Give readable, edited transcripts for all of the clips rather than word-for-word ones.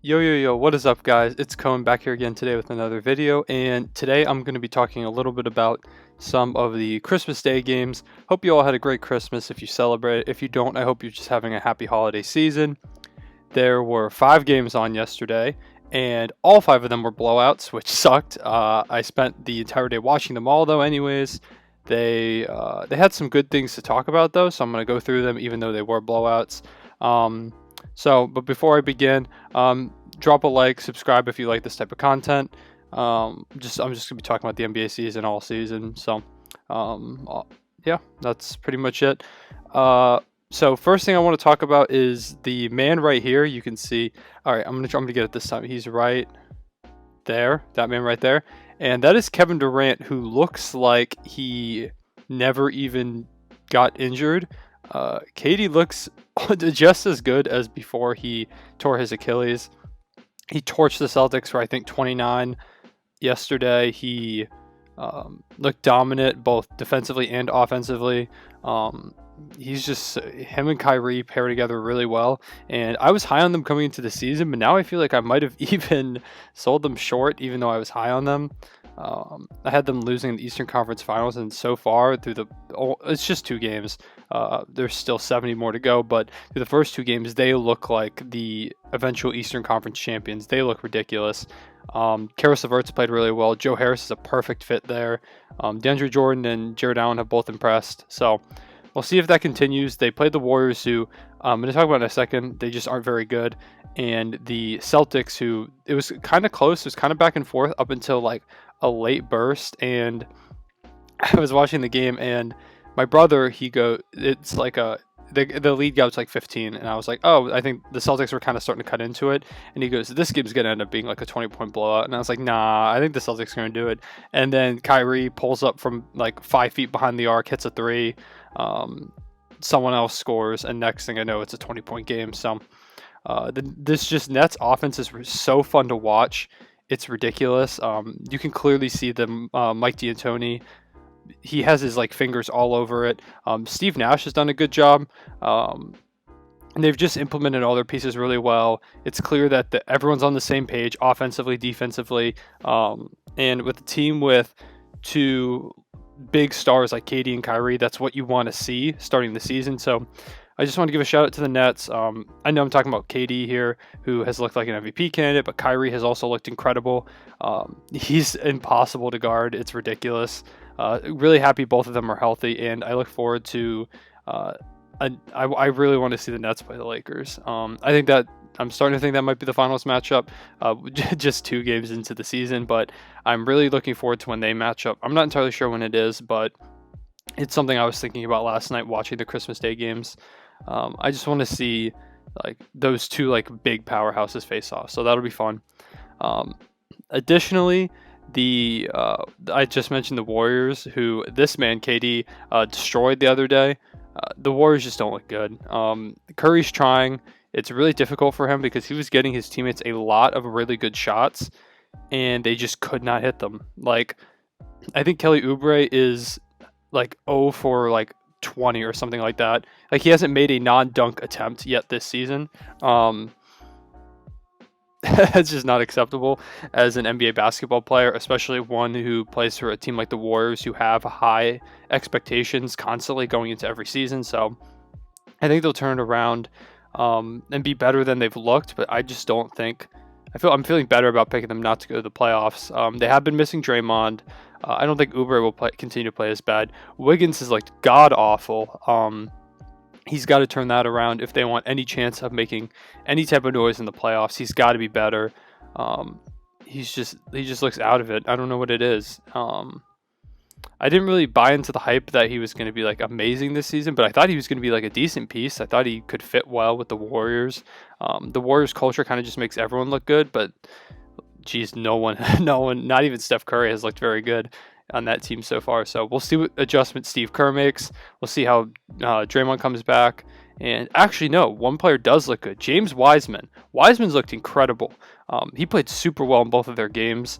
Yo, what is up, guys? It's Cohen back here again today with another video, and today I'm going to be talking a little bit about some of the Christmas Day games. Hope you all had a great Christmas if you celebrate. If you don't, I hope you're just having a happy holiday season. There were 5 games on yesterday, and all 5 of them were blowouts, which sucked. I spent the entire day watching them all, though. Anyways, they had some good things to talk about, though, so I'm going to go through them, even though they were blowouts. But before I begin, drop a like, subscribe if you like this type of content. I'm just gonna be talking about the NBA season all season. Yeah, that's pretty much it. So first thing I want to talk about is the man right here. You can see. All right, I'm gonna get it this time. He's right there. That man right there, and that is Kevin Durant, who looks like he never even got injured. KD looks just as good as before he tore his Achilles. He torched the Celtics for I think 29 yesterday. He looked dominant both defensively and offensively. He's just him and Kyrie pair together really well, and I was high on them coming into the season, but now I feel like I might have even sold them short, even though I was high on them. I had them losing the Eastern Conference Finals, and so far it's just 2 games. There's still 70 more to go, but through the first 2 games, they look like the eventual Eastern Conference champions. They look ridiculous. Karis LeVert's played really well. Joe Harris is a perfect fit there. DeAndre Jordan and Jared Allen have both impressed. So we'll see if that continues. They played the Warriors, who I'm going to talk about in a second. They just aren't very good. And the Celtics, who it was kind of close. It was kind of back and forth up until like a late burst. And I was watching the game, and my brother, it's like the lead got to like 15, and I was like, oh, I think the Celtics were kind of starting to cut into it. And he goes, this game's going to end up being like a 20-point blowout. And I was like, nah, I think the Celtics are going to do it. And then Kyrie pulls up from like 5 feet behind the arc, hits a 3. Someone else scores, and next thing I know, it's a 20-point game. So this just Nets offense is so fun to watch. It's ridiculous. You can clearly see them. Mike D'Antoni, he has his like fingers all over it. Steve Nash has done a good job. And they've just implemented all their pieces really well. It's clear that everyone's on the same page, offensively, defensively, and with a team with 2 big stars like KD and Kyrie, that's what you want to see starting the season. So I just want to give a shout out to the Nets. I know I'm talking about KD here, who has looked like an MVP candidate, but Kyrie has also looked incredible. He's impossible to guard. It's ridiculous. Really happy both of them are healthy, and I look forward to. I really want to see the Nets play the Lakers. I'm starting to think that might be the finals matchup, just 2 games into the season, but I'm really looking forward to when they match up. I'm not entirely sure when it is, but it's something I was thinking about last night watching the Christmas Day games. I just want to see like those 2 like big powerhouses face off, so that'll be fun. Additionally, I just mentioned the Warriors, who this man KD destroyed the other day. The Warriors just don't look good. Curry's trying. It's really difficult for him because he was getting his teammates a lot of really good shots, and they just could not hit them. Like, I think Kelly Oubre is like 0 for like 20 or something like that. Like, he hasn't made a non-dunk attempt yet this season. That's just not acceptable as an NBA basketball player, especially one who plays for a team like the Warriors, who have high expectations constantly going into every season. So I think they'll turn it around and be better than they've looked, but I just don't think. I'm feeling better about picking them not to go to the playoffs. They have been missing Draymond. I don't think Oubre will continue to play as bad. Wiggins is like god awful. He's got to turn that around if they want any chance of making any type of noise in the playoffs. He's got to be better. He just looks out of it. I don't know what it is. I didn't really buy into the hype that he was going to be like amazing this season, but I thought he was going to be like a decent piece. I thought he could fit well with the Warriors. The Warriors culture kind of just makes everyone look good, but geez, no one, not even Steph Curry has looked very good on that team so far. So we'll see what adjustments Steve Kerr makes. We'll see how Draymond comes back. And actually, no, one player does look good. James Wiseman. Wiseman's looked incredible. He played super well in both of their games.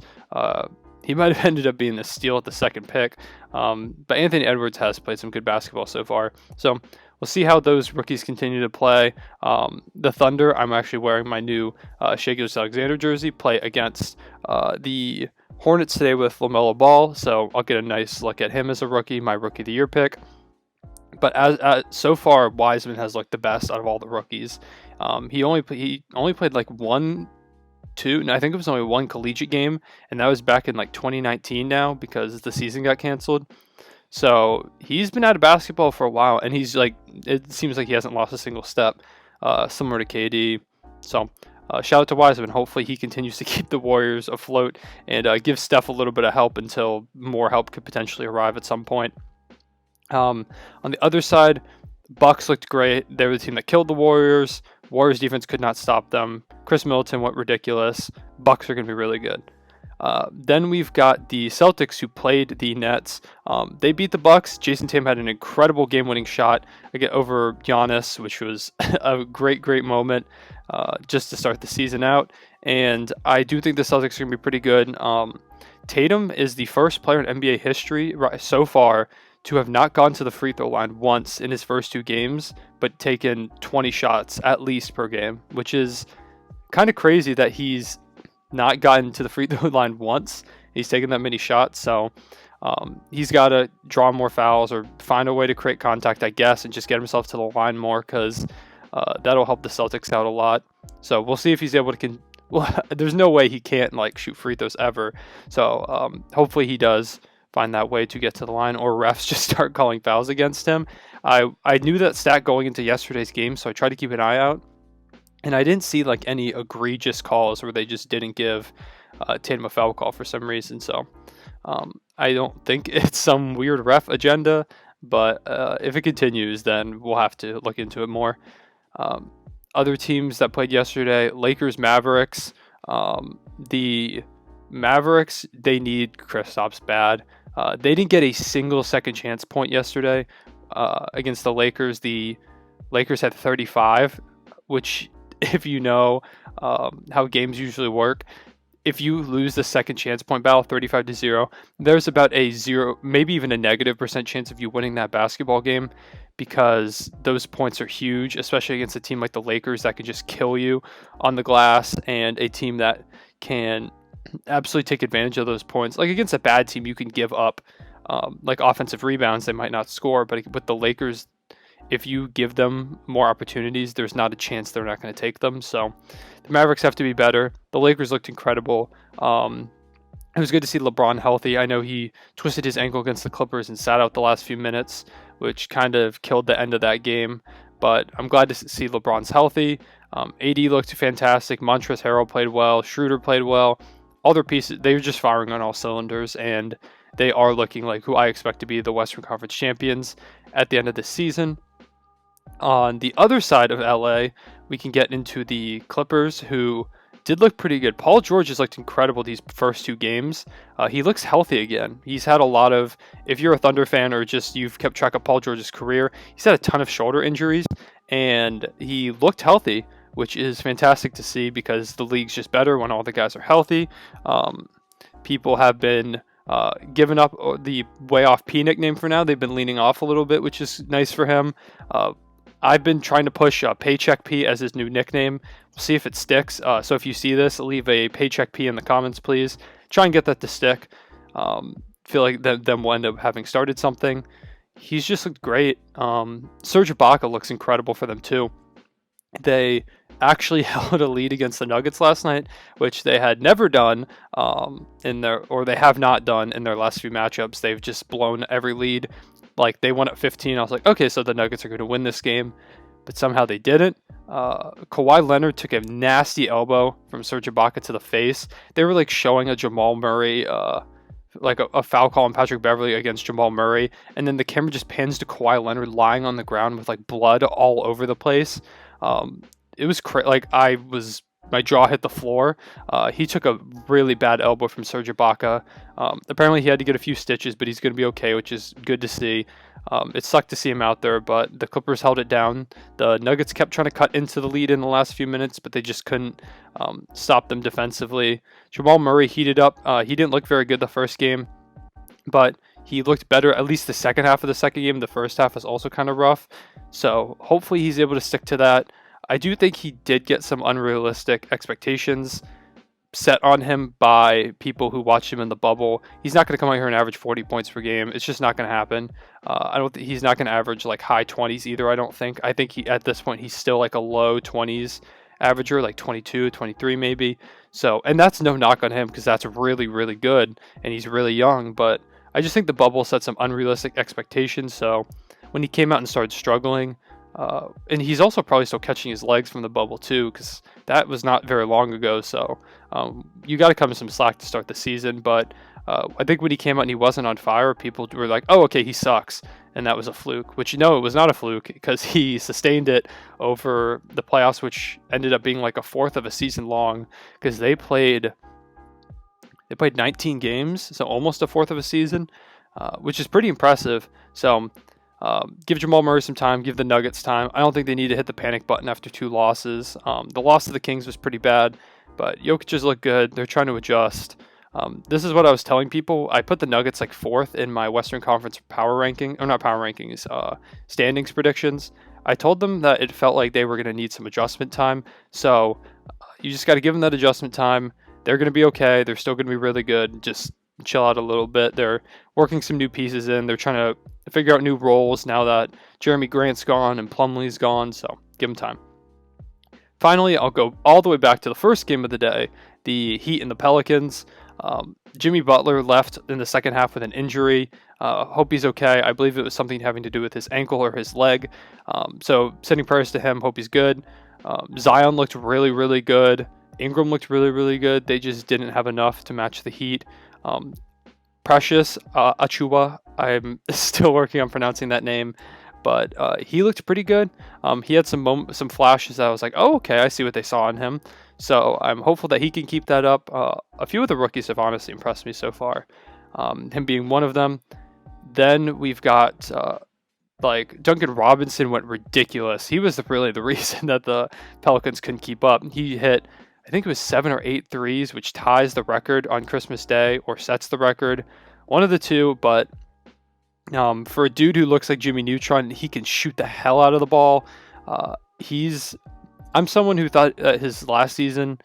He might have ended up being the steal at the second pick. But Anthony Edwards has played some good basketball so far. So we'll see how those rookies continue to play. The Thunder, I'm actually wearing my new Shai Gilgeous-Alexander jersey, play against the Hornets today with LaMelo Ball, so I'll get a nice look at him as a rookie, my Rookie of the Year pick. But as so far, Wiseman has looked the best out of all the rookies. He only played like I think it was only one collegiate game, and that was back in like 2019 now because the season got canceled. So he's been out of basketball for a while, and he's like, it seems like he hasn't lost a single step, similar to KD. So shout out to Wiseman. Hopefully he continues to keep the Warriors afloat and give Steph a little bit of help until more help could potentially arrive at some point. On the other side, Bucks looked great. They were the team that killed the Warriors. Warriors defense could not stop them. Chris Middleton went ridiculous. Bucks are going to be really good. Then we've got the Celtics, who played the Nets. They beat the Bucks. Jason Tatum had an incredible game-winning shot over Giannis, which was a great moment just to start the season out. And I do think the Celtics are going to be pretty good. Tatum is the first player in NBA history so far to have not gone to the free throw line once in his first 2 games, but taken 20 shots at least per game, which is kind of crazy that he's not gotten to the free throw line once. He's taken that many shots, so he's got to draw more fouls or find a way to create contact, I guess, and just get himself to the line more, because that'll help the Celtics out a lot. So we'll see if he's able to. Well, there's no way he can't like shoot free throws ever. So hopefully he does find that way to get to the line, or refs just start calling fouls against him. I knew that stat going into yesterday's game, so I tried to keep an eye out, and I didn't see like any egregious calls where they just didn't give Tatum a foul call for some reason. So I don't think it's some weird ref agenda, but if it continues, then we'll have to look into it more. Other teams that played yesterday: Lakers, Mavericks. The Mavericks, they need Kristaps bad. They didn't get a single second chance point yesterday against the Lakers. The Lakers had 35, which, if you know how games usually work, if you lose the second chance point battle 35-0, there's about a 0, maybe even a -% chance of you winning that basketball game, because those points are huge, especially against a team like the Lakers that can just kill you on the glass, and a team that can absolutely take advantage of those points. Like against a bad team, you can give up like offensive rebounds. They might not score, but with the Lakers, if you give them more opportunities, there's not a chance they're not going to take them. So the Mavericks have to be better. The Lakers looked incredible. It was good to see LeBron healthy. I know he twisted his ankle against the Clippers and sat out the last few minutes, which kind of killed the end of that game. But I'm glad to see LeBron's healthy. AD looked fantastic. Montrezl Harrell played well. Schroeder played well. All their pieces, they were just firing on all cylinders, and they are looking like who I expect to be the Western Conference champions at the end of this season. On the other side of LA, we can get into the Clippers, who did look pretty good. Paul George has looked incredible these first 2 games. He looks healthy again. He's had a lot of, if you're a Thunder fan or just you've kept track of Paul George's career, he's had a ton of shoulder injuries, and he looked healthy, which is fantastic to see, because the league's just better when all the guys are healthy. People have been giving up the way off P nickname for now. They've been leaning off a little bit, which is nice for him. I've been trying to push Paycheck P as his new nickname. We'll see if it sticks. So if you see this, leave a Paycheck P in the comments, please. Try and get that to stick. Feel like them will end up having started something. He's just looked great. Serge Ibaka looks incredible for them too. They actually held a lead against the Nuggets last night, which they had never done they have not done in their last few matchups. They've just blown every lead. Like, they won at 15. I was like, okay, so the Nuggets are going to win this game, but somehow they didn't. Kawhi Leonard took a nasty elbow from Serge Ibaka to the face. They were like showing a Jamal Murray, like a foul call on Patrick Beverley against Jamal Murray, and then the camera just pans to Kawhi Leonard lying on the ground with like blood all over the place. It was like my jaw hit the floor. He took a really bad elbow from Serge Ibaka. Apparently he had to get a few stitches, but he's going to be okay, which is good to see. It sucked to see him out there, but the Clippers held it down. The Nuggets kept trying to cut into the lead in the last few minutes, but they just couldn't stop them defensively. Jamal Murray heated up. He didn't look very good the first game, but he looked better at least the second half of the second game. The first half was also kind of rough. So hopefully he's able to stick to that. I do think he did get some unrealistic expectations set on him by people who watched him in the bubble. He's not going to come out here and average 40 points per game. It's just not going to happen. I don't think he's not going to average like high 20s either. I don't think. I think he at this point he's still like a low 20s averager, like 22, 23 maybe. So, and that's no knock on him because that's really, really good and he's really young. But I just think the bubble set some unrealistic expectations. So when he came out and started struggling, and he's also probably still catching his legs from the bubble too, because that was not very long ago. So you got to come in some slack to start the season. But I think when he came out and he wasn't on fire, people were like, "Oh, okay, he sucks," and that was a fluke. Which it was not a fluke because he sustained it over the playoffs, which ended up being like a fourth of a season long because they played 19 games, so almost a fourth of a season, which is pretty impressive. So. Give Jamal Murray some time, give the Nuggets time. I don't think they need to hit the panic button after 2 losses. The loss to the Kings was pretty bad, but Jokic just looked good. They're trying to adjust. This is what I was telling people. I put the Nuggets like 4th in my Western Conference standings predictions. I told them that it felt like they were going to need some adjustment time. So you just got to give them that adjustment time. They're going to be okay. They're still going to be really good. Just chill out a little bit. They're working some new pieces in. They're trying to figure out new roles now that Jeremy Grant's gone and Plumlee's gone, so give them time. Finally, I'll go all the way back to the first game of the day, the Heat and the Pelicans. Jimmy Butler left in the second half with an injury. Hope he's okay. I believe it was something having to do with his ankle or his leg. So sending prayers to him. Hope he's good. Zion looked really, really good. Ingram looked really, really good. They just didn't have enough to match the Heat. Precious Achiuwa, I'm still working on pronouncing that name, but he looked pretty good. He had some flashes that I was like, oh, okay, I see what they saw in him. So I'm hopeful that he can keep that up. A few of the rookies have honestly impressed me so far, him being one of them. Then we've got like Duncan Robinson went ridiculous. He was really the reason that the Pelicans couldn't keep up. He hit, I think it was 7 or 8 threes, which ties the record on Christmas Day or sets the record. One of the two, but for a dude who looks like Jimmy Neutron, he can shoot the hell out of the ball. I'm someone who thought his last season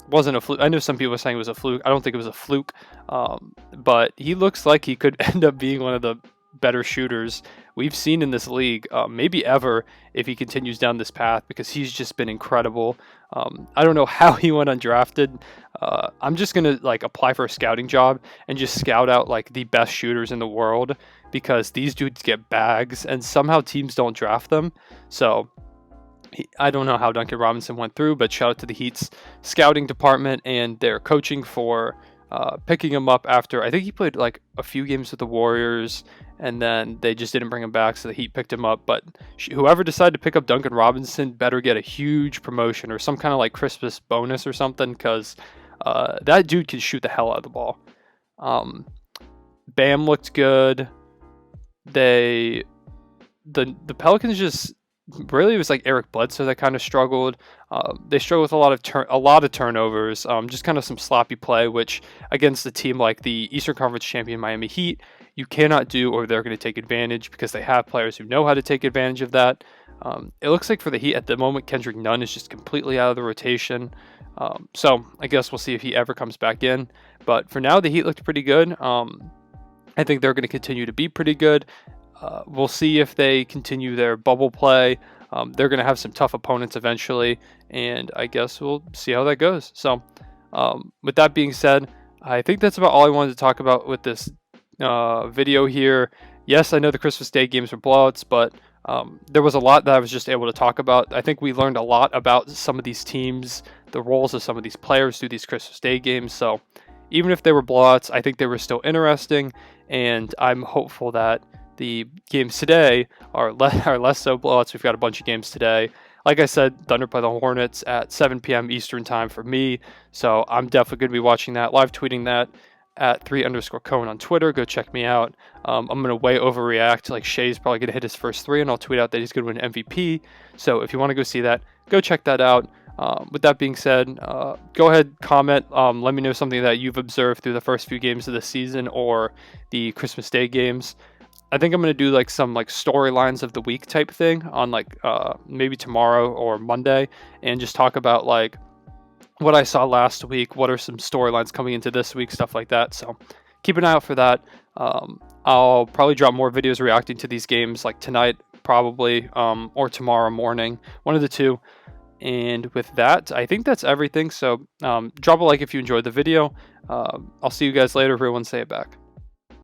wasn't a fluke. I know some people were saying it was a fluke. I don't think it was a fluke, but he looks like he could end up being one of the better shooters we've seen in this league, maybe ever, if he continues down this path, because he's just been incredible. I don't know how he went undrafted. I'm just gonna like apply for a scouting job and just scout out like the best shooters in the world, because these dudes get bags and somehow teams don't draft them. So I don't know how Duncan Robinson went through, but shout out to the Heat's scouting department and their coaching for picking him up after, I think he played like a few games with the Warriors and then they just didn't bring him back, so the Heat picked him up. But whoever decided to pick up Duncan Robinson better get a huge promotion or some kind of like Christmas bonus or something, because that dude can shoot the hell out of the ball. Bam looked good. The Pelicans just really, it was like Eric Bledsoe that kind of struggled. They struggled with a lot of turnovers, just kind of some sloppy play, which against a team like the Eastern Conference champion Miami Heat, you cannot do, or they're going to take advantage, because they have players who know how to take advantage of that. It looks like for the Heat at the moment, Kendrick Nunn is just completely out of the rotation. So I guess we'll see if he ever comes back in. But for now, the Heat looked pretty good. I think they're going to continue to be pretty good. We'll see if they continue their bubble play. They're going to have some tough opponents eventually, and I guess we'll see how that goes. So with that being said, I think that's about all I wanted to talk about with this video here. Yes, I know the Christmas Day games were blowouts, but there was a lot that I was just able to talk about. I think we learned a lot about some of these teams, the roles of some of these players through these Christmas Day games. So even if they were blowouts, I think they were still interesting, and I'm hopeful that the games today are less so blowouts. We've got a bunch of games today. Like I said, Thunder play the Hornets at 7 p.m. Eastern time for me, so I'm definitely going to be watching that, live tweeting that at 3_Cohen on Twitter. Go check me out. I'm going to way overreact. Like Shea's probably going to hit his first 3, and I'll tweet out that he's going to win MVP. So if you want to go see that, go check that out. With that being said, go ahead, comment, let me know something that you've observed through the first few games of the season or the Christmas Day games. I think I'm gonna do like some like storylines of the week type thing on like maybe tomorrow or Monday, and just talk about like what I saw last week, what are some storylines coming into this week, stuff like that. So keep an eye out for that. I'll probably drop more videos reacting to these games like tonight, probably, or tomorrow morning, one of the two. And with that, I think that's everything. So drop a like if you enjoyed the video. I'll see you guys later. Everyone say it back.